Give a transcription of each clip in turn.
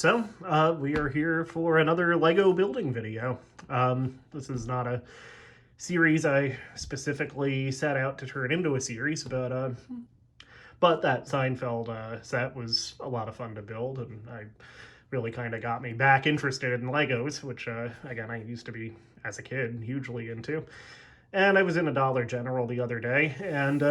We are here for another Lego building video. This is not a series I specifically set out to turn into a series, but that Seinfeld set was a lot of fun to build, and I really kind of got me back interested in Legos, which, again, I used to be, as a kid, hugely into. And I was in a Dollar General the other day and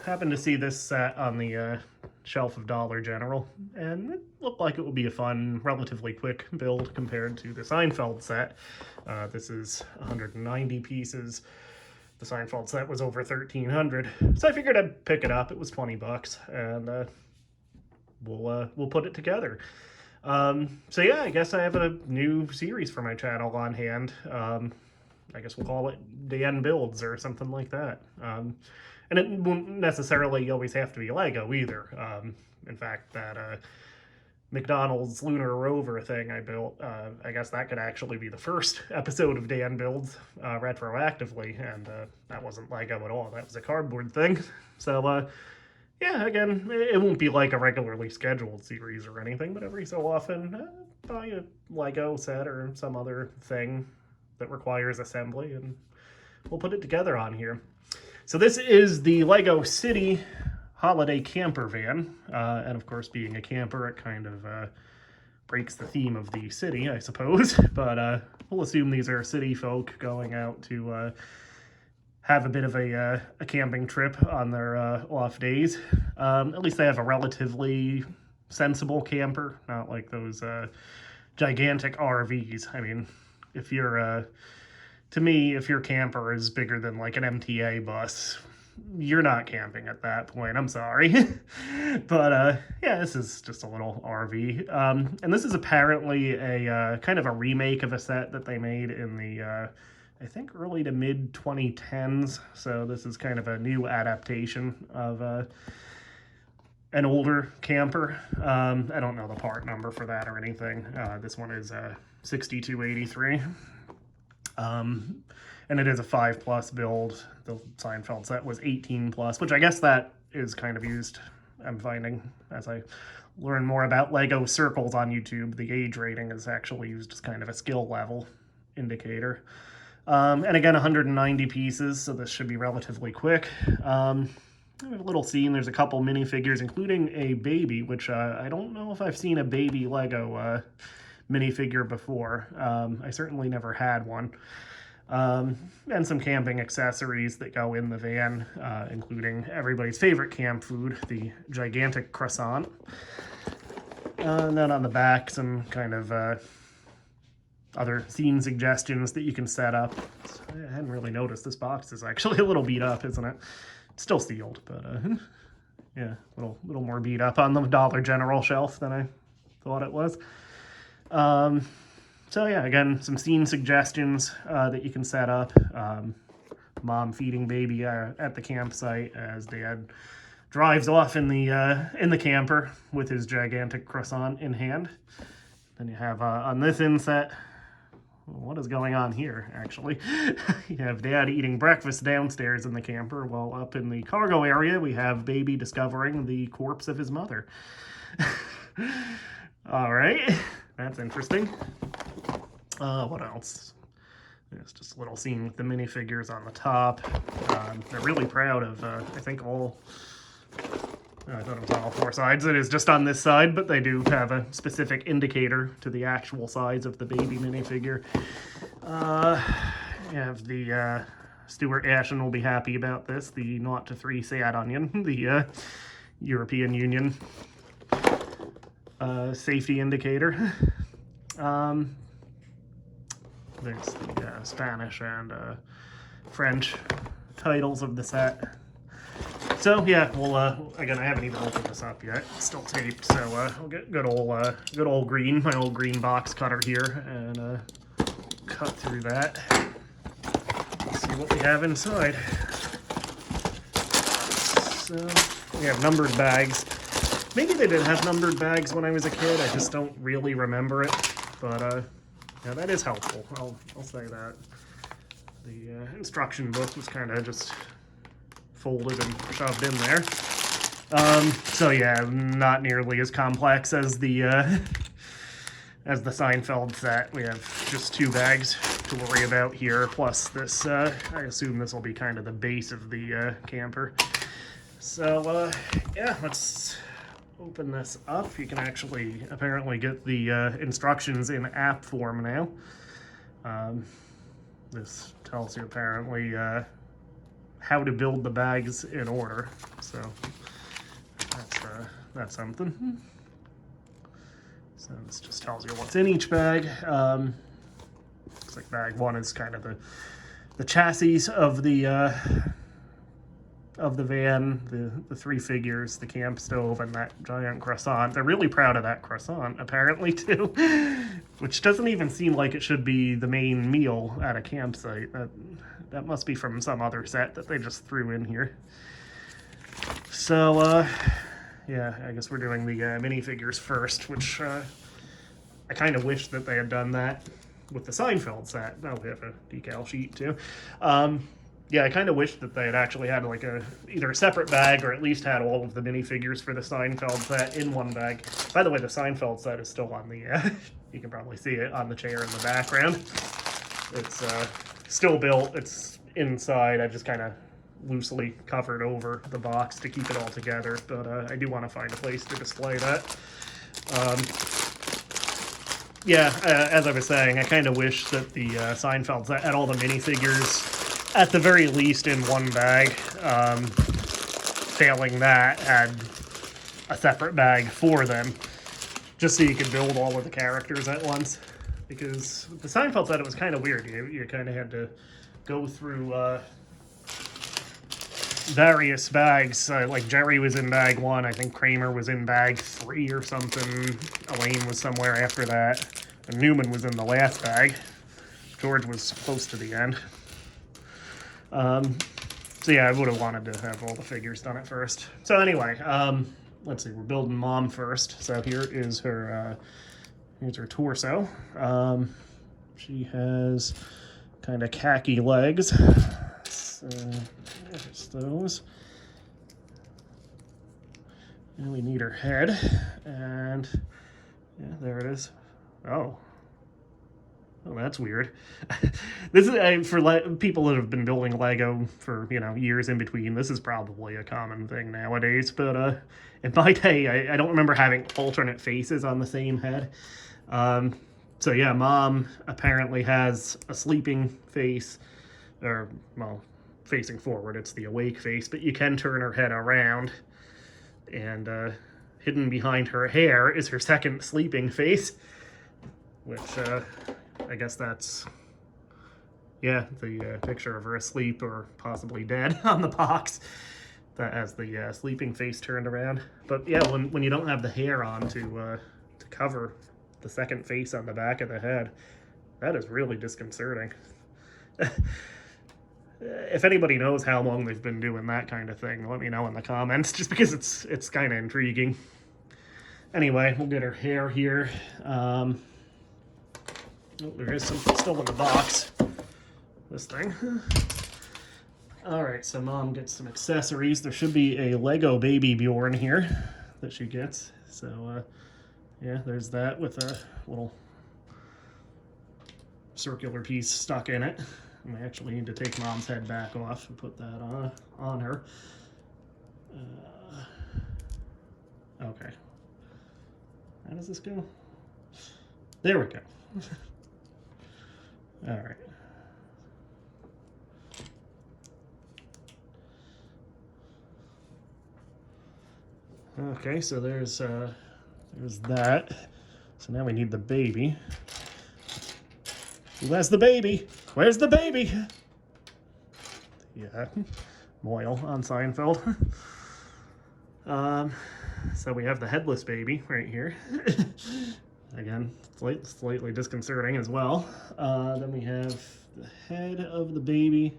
happened to see this set on the shelf of Dollar General, and it looked like it would be a fun, relatively quick build compared to the Seinfeld set. This is 190 pieces. The Seinfeld set was over 1,300, so I figured I'd pick it up. It was 20 bucks, and we'll put it together. So yeah, I guess I have a new series for my channel on hand. I guess we'll call it Dan Builds or something like that. And it won't necessarily always have to be Lego either. In fact, that McDonald's lunar rover thing I built, I guess that could actually be the first episode of Dan Builds retroactively, and that wasn't Lego at all. That was a cardboard thing. So yeah, again, it won't be like a regularly scheduled series or anything, but every so often, buy a Lego set or some other thing that requires assembly, and we'll put it together on here. So this is the Lego City Holiday Camper Van, and of course, being a camper, it kind of breaks the theme of the city, I suppose, but we'll assume these are city folk going out to have a bit of a camping trip on their off days. At least they have a relatively sensible camper, not like those gigantic RVs. I mean, if you're, to me, if your camper is bigger than like an MTA bus, you're not camping at that point. I'm sorry. But yeah, this is just a little RV. And this is apparently a kind of a remake of a set that they made in the, I think, early to mid 2010s. So this is kind of a new adaptation of an older camper. I don't know the part number for that or anything. This one is 6283. And it is a 5+ build. The Seinfeld set was 18+, which I guess that is kind of used, I'm finding, as I learn more about Lego circles on YouTube. The age rating is actually used as kind of a skill level indicator. And again, 190 pieces, so this should be relatively quick. A little scene, there's a couple minifigures, including a baby, which I don't know if I've seen a baby Lego minifigure before. I certainly never had one. And some camping accessories that go in the van, including everybody's favorite camp food, the gigantic croissant. And then on the back, some kind of other scene suggestions that you can set up. I hadn't really noticed this box is actually a little beat up, isn't it? It's still sealed, but yeah, a little more beat up on the Dollar General shelf than I thought it was. So yeah, again, some scene suggestions that you can set up. Mom feeding baby at the campsite as Dad drives off in the camper with his gigantic croissant in hand. Then you have on this inset, what is going on here, actually? You have Dad eating breakfast downstairs in the camper, while up in the cargo area we have baby discovering the corpse of his mother. All right, that's interesting. What else? It's just a little scene with the minifigures on the top. They're really proud of, I think I thought it was on all four sides. It is just on this side, but they do have a specific indicator to the actual size of the baby minifigure. You have the, Stuart Ashen will be happy about this, the 0 to 3 sad onion, the European Union safety indicator. There's the Spanish and French titles of the set. So yeah, well, again, I haven't even opened this up yet. It's still taped, so we'll get good old green, my old green box cutter here, and cut through that. Let's see what we have inside. So we have numbered bags. Maybe they did have numbered bags when I was a kid. I just don't really remember it, but yeah, that is helpful. I'll say that. The instruction book was kind of just folded and shoved in there. So yeah, not nearly as complex as the as the Seinfeld set, we have just 2 bags to worry about here, plus this, I assume this will be kind of the base of the camper. So, yeah, let's open this up. You can actually apparently get the instructions in app form now. This tells you apparently how to build the bags in order, so that's something. So this just tells you what's in each bag. Looks like bag 1 is kind of the chassis of the van, the 3 figures, the camp stove, and that giant croissant. They're really proud of that croissant, apparently, too, which doesn't even seem like it should be the main meal at a campsite. That must be from some other set that they just threw in here. So, yeah, I guess we're doing the minifigures first, which I kind of wish that they had done that with the Seinfeld set. Oh, we have a decal sheet, too. Yeah, I kind of wish that they had actually had like either a separate bag or at least had all of the minifigures for the Seinfeld set in one bag. By the way, the Seinfeld set is still on the, you can probably see it on the chair in the background. It's still built, it's inside. I just kind of loosely covered over the box to keep it all together, but I do want to find a place to display that. Yeah, as I was saying, I kind of wish that the Seinfeld set had all the minifigures at the very least in one bag. Failing that, had a separate bag for them, just so you could build all of the characters at once. Because with the Seinfeld set, it was kind of weird. You kind of had to go through various bags. Like Jerry was in bag 1, I think Kramer was in bag 3 or something. Elaine was somewhere after that. And Newman was in the last bag. George was close to the end. So yeah, I would have wanted to have all the figures done at first. So anyway, let's see, we're building Mom first. So here is her, here's her torso. She has kind of khaki legs. So there's those. And we need her head. And yeah, there it is. Oh, that's weird. This is for people that have been building Lego for, years in between. This is probably a common thing nowadays. But in my day, I don't remember having alternate faces on the same head. So yeah, Mom apparently has a sleeping face, or well, facing forward. It's the awake face, but you can turn her head around, and hidden behind her hair is her second sleeping face, which I guess that's, yeah, the picture of her asleep or possibly dead on the box that has the sleeping face turned around. But yeah, when you don't have the hair on to cover the second face on the back of the head, that is really disconcerting. If anybody knows how long they've been doing that kind of thing, let me know in the comments, just because it's kind of intriguing. Anyway, we'll get her hair here. Oh, there is something still in the box. This thing. Alright, so Mom gets some accessories. There should be a Lego Baby Bjorn here that she gets. So, yeah, there's that with a little circular piece stuck in it. And we actually need to take Mom's head back off and put that on her. Okay. How does this go? There we go. All right. Okay, so there's that. So now we need the baby. Who has the baby? Where's the baby? Yeah, Moyle on Seinfeld. So we have the headless baby right here. Again, slightly disconcerting as well. Then we have the head of the baby.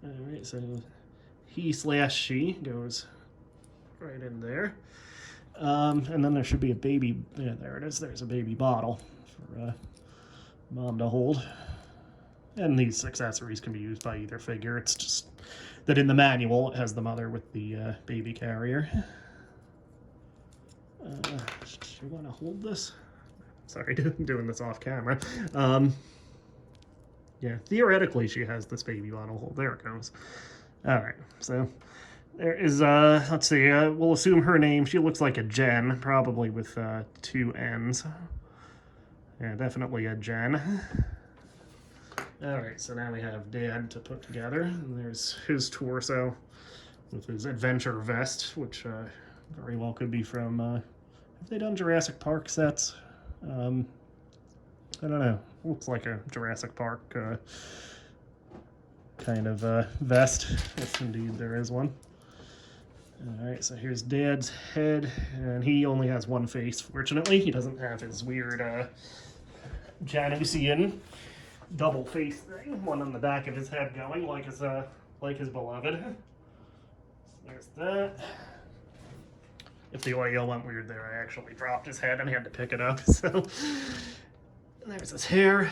Alright, so he/she goes right in there. And then there should be a baby, yeah, there it is, there's a baby bottle for Mom to hold. And these accessories can be used by either figure. It's just that in the manual it has the mother with the baby carrier. Do you want to hold this? Sorry, doing this off camera. Yeah, theoretically she has this baby bottle hold. There it goes. All right, so there is, let's see, we'll assume her name. She looks like a Jen, probably with 2 N's. Yeah, definitely a Jen. All right, so now we have Dad to put together. And there's his torso with his adventure vest, which very well could be from, have they done Jurassic Park sets? I don't know. Looks like a Jurassic Park kind of vest, if indeed there is one. All right, so here's Dad's head, and he only has one face, fortunately. He doesn't have his weird Janusian double face thing, one on the back of his head going like his beloved. There's that. If the audio went weird there, I actually dropped his head and had to pick it up. So there's his hair.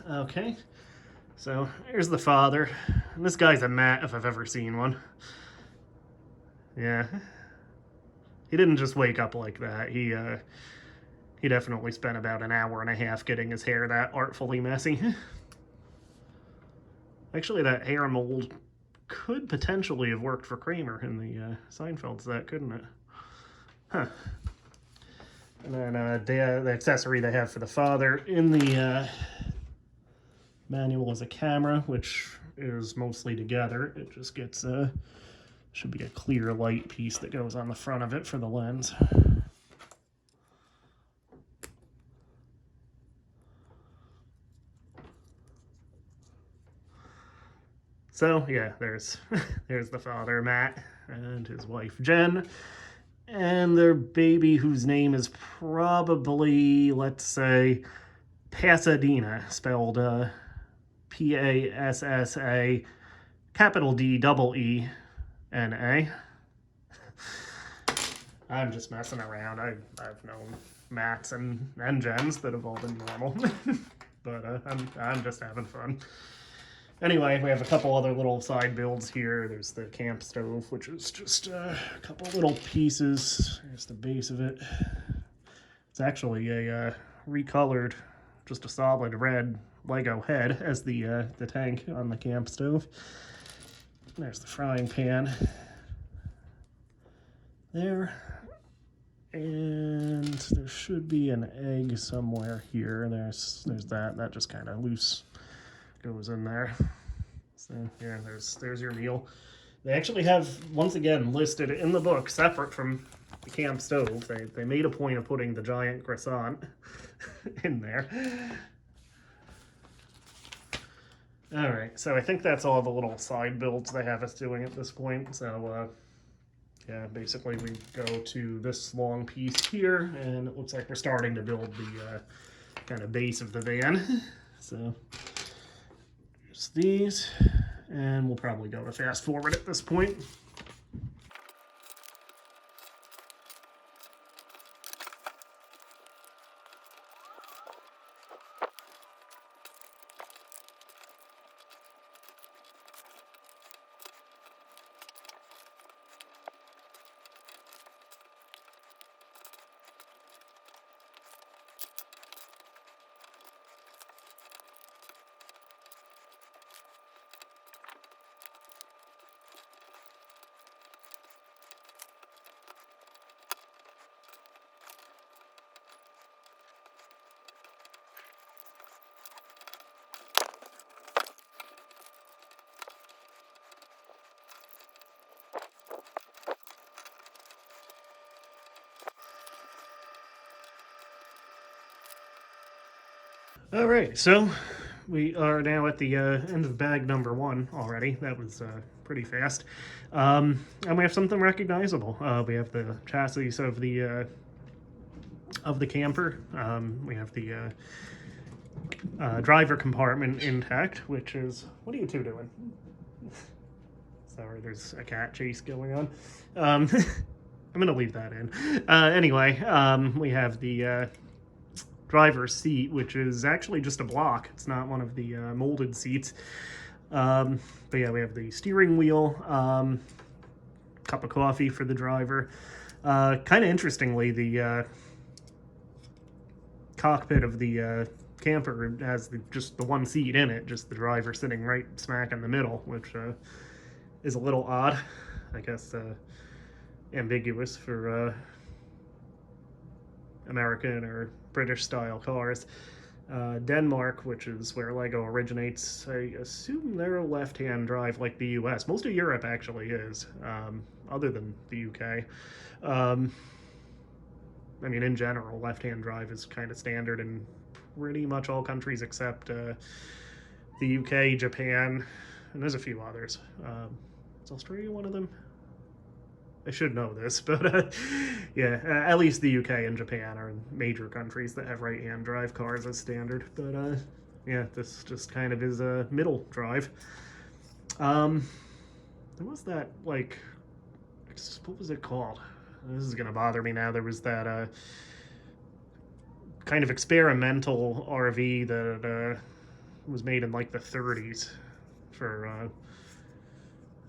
Okay, so here's the father. And this guy's a Matt if I've ever seen one. Yeah, he didn't just wake up like that. He definitely spent about an hour and a half getting his hair that artfully messy. Actually, that hair mold could potentially have worked for Kramer in the Seinfeld set, couldn't it? Huh. And then the accessory they have for the father in the manual is a camera, which is mostly together. It just gets, should be a clear light piece that goes on the front of it for the lens. So yeah, there's the father, Matt, and his wife, Jen, and their baby whose name is probably, let's say, Pasadena, spelled P-A-S-S-A, capital D-double-E-N-A. I'm just messing around. I've known Matts and Jens that have all been normal, but I'm just having fun. Anyway, we have a couple other little side builds here. There's the camp stove, which is just a couple little pieces. Here's the base of it. It's actually a recolored, just a solid red Lego head as the tank on the camp stove. There's the frying pan. There. And there should be an egg somewhere here. There's that. That just kind of loose goes in there. So yeah, there's your meal. They actually have, once again, listed in the book, separate from the camp stove. They made a point of putting the giant croissant in there. All right, so I think that's all the little side builds they have us doing at this point. So yeah, basically we go to this long piece here, and it looks like we're starting to build the kind of base of the van. So there's these, and we'll probably go to fast forward at this point. All right, so we are now at the end of bag number 1 already. That was pretty fast. And we have something recognizable. We have the chassis of the camper. We have the driver compartment intact, which is, what are you two doing? Sorry, there's a cat chase going on. I'm gonna leave that in. Anyway, we have the driver's seat, which is actually just a block. It's not one of the molded seats. But yeah, we have the steering wheel, cup of coffee for the driver. Kind of interestingly, the cockpit of the camper has just the one seat in it, just the driver sitting right smack in the middle, which is a little odd. I guess ambiguous for American or British style cars. Denmark, which is where Lego originates, I assume they're left-hand drive like the US. Most of Europe actually is, other than the UK. I mean, in general, left-hand drive is kind of standard in pretty much all countries except the UK, Japan, and there's a few others. Is Australia one of them? I should know this, but yeah, at least the UK and Japan are major countries that have right-hand drive cars as standard. But yeah, this just kind of is a middle drive. There was that, like, what was it called? This is gonna bother me now. There was that kind of experimental RV that was made in like the 30s for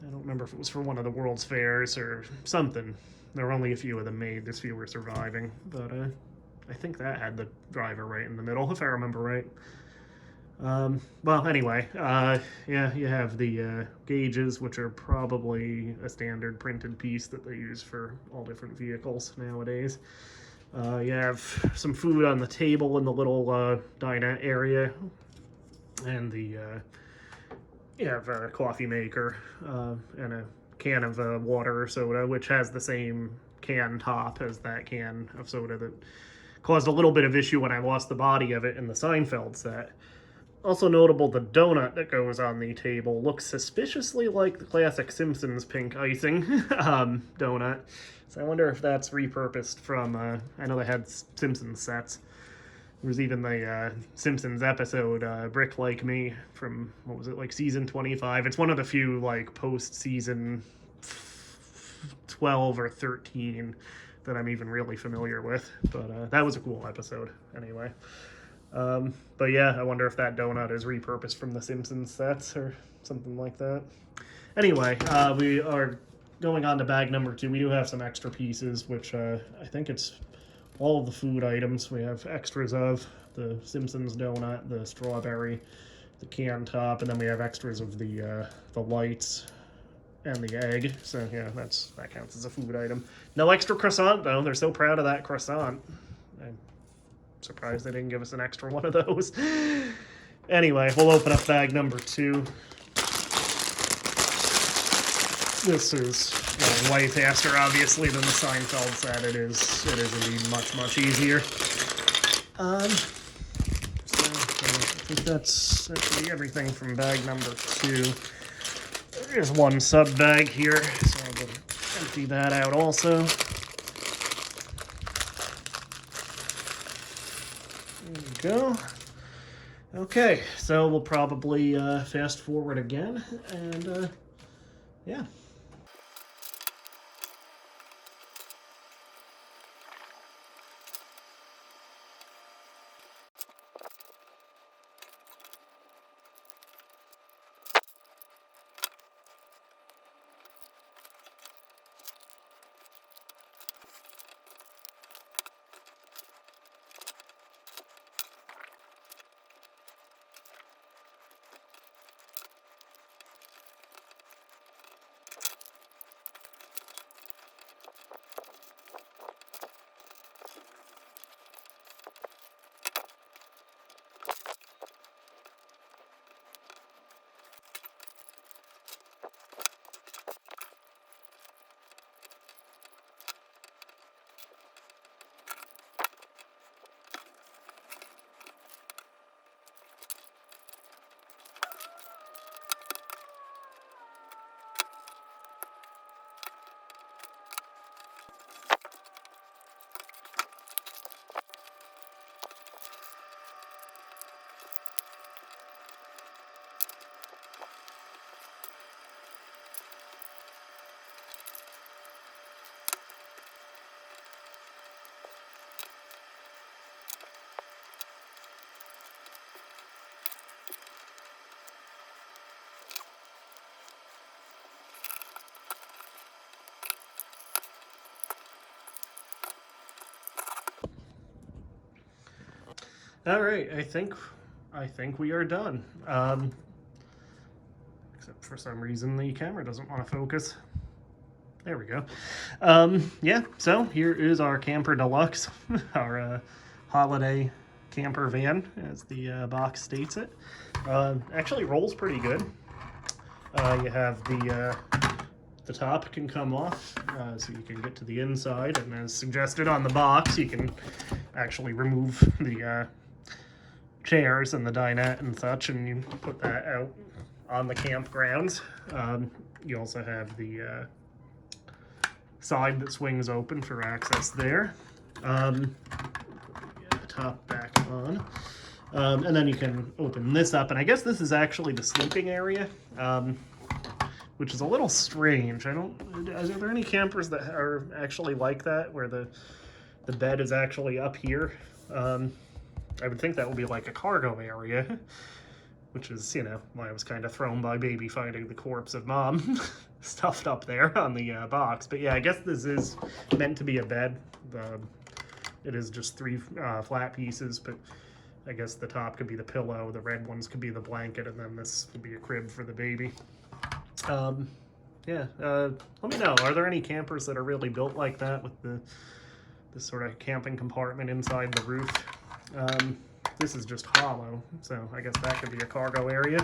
I don't remember if it was for one of the World's Fairs or something. There were only a few of them made. There's few were surviving, but I think that had the driver right in the middle, if I remember right. Well, anyway, yeah, you have the gauges, which are probably a standard printed piece that they use for all different vehicles nowadays. You have some food on the table in the little dinette area, and you have a coffee maker and a can of water or soda, which has the same can top as that can of soda that caused a little bit of issue when I lost the body of it in the Seinfeld set. Also notable, the donut that goes on the table looks suspiciously like the classic Simpsons pink icing donut. So I wonder if that's repurposed from, I know they had Simpsons sets. There was even the Simpsons episode, Brick Like Me, from, what was it, like season 25. It's one of the few, like, post-season 12 or 13 that I'm even really familiar with. But that was a cool episode, anyway. But yeah, I wonder if that donut is repurposed from the Simpsons sets or something like that. Anyway, we are going on to bag number 2. We do have some extra pieces, which I think it's all of the food items. We have extras of the Simpsons donut, the strawberry, the can top, and then we have extras of the lights and the egg. So yeah, that counts as a food item. No extra croissant though. They're so proud of that croissant. I'm surprised they didn't give us an extra one of those. Anyway, we'll open up bag number 2. This is way faster, obviously, than the Seinfeld set. It is indeed much easier. So I think that's actually everything from bag number 2. There's one sub bag here, so I'll empty that out also. There we go. Okay, so we'll probably fast forward again, and yeah. All right, I think we are done. Except for some reason the camera doesn't want to focus. There we go. Yeah, so here is our Camper Deluxe, our holiday camper van, as the box states it. Actually rolls pretty good. You have the top can come off, so you can get to the inside, and as suggested on the box, you can actually remove the chairs and the dinette and such, and you put that out on the campgrounds. You also have the side that swings open for access there. Get the top back on. And then you can open this up, and I guess this is actually the sleeping area, which is a little strange. Are there any campers that are actually like that, where the bed is actually up here? I would think that would be like a cargo area, which is, you know, why I was kind of thrown by baby finding the corpse of mom stuffed up there on the box. But yeah, I guess this is meant to be a bed. It is just 3 flat pieces, but I guess the top could be the pillow, the red ones could be the blanket, and then this would be a crib for the baby. Yeah, let me know, are there any campers that are really built like that, with this sort of camping compartment inside the roof? This is just hollow, so I guess that could be a cargo area.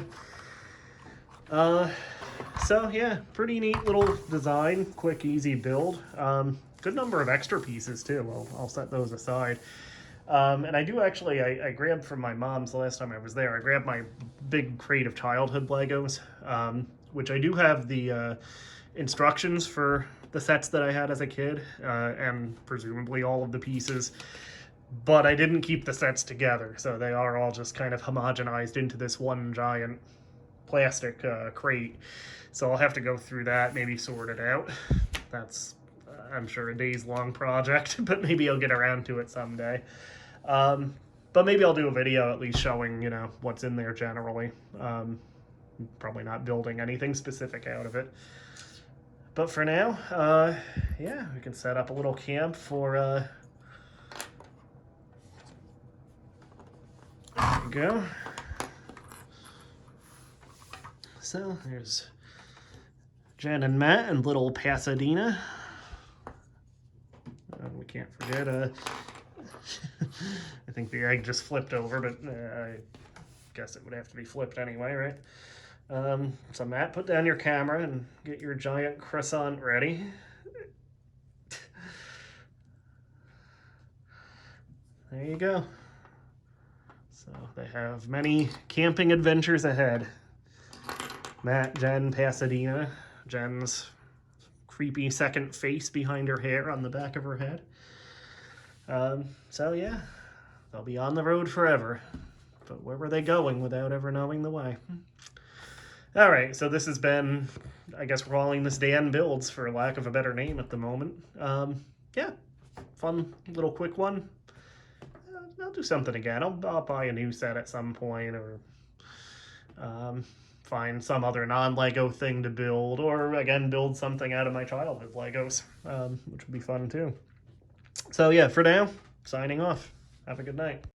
So yeah, pretty neat little design, quick, easy build. Good number of extra pieces too. I'll set those aside. And I do actually, I grabbed from my mom's the last time I was there, I grabbed my big crate of childhood Legos, which I do have the instructions for the sets that I had as a kid, and presumably all of the pieces, but I didn't keep the sets together, so they are all just kind of homogenized into this one giant plastic crate. So I'll have to go through that, maybe sort it out. That's, I'm sure, a days-long project, but maybe I'll get around to it someday. But maybe I'll do a video at least showing, you know, what's in there generally. Probably not building anything specific out of it. But for now, yeah, we can set up a little camp for, there we go. So there's Jen and Matt and little Pasadena. We can't forget, I think the egg just flipped over, but I guess it would have to be flipped anyway, right? So Matt, put down your camera and get your giant croissant ready. There you go. So they have many camping adventures ahead. Matt, Jen, Pasadena. Jen's creepy second face behind her hair on the back of her head. So yeah, they'll be on the road forever. But where were they going without ever knowing the way? All right, so this has been, I guess we're calling this Dan Builds for lack of a better name at the moment. Yeah, fun little quick one. I'll do something again. I'll buy a new set at some point, or find some other non-Lego thing to build, or again, build something out of my childhood Legos, which would be fun too. So yeah, for now, signing off. Have a good night.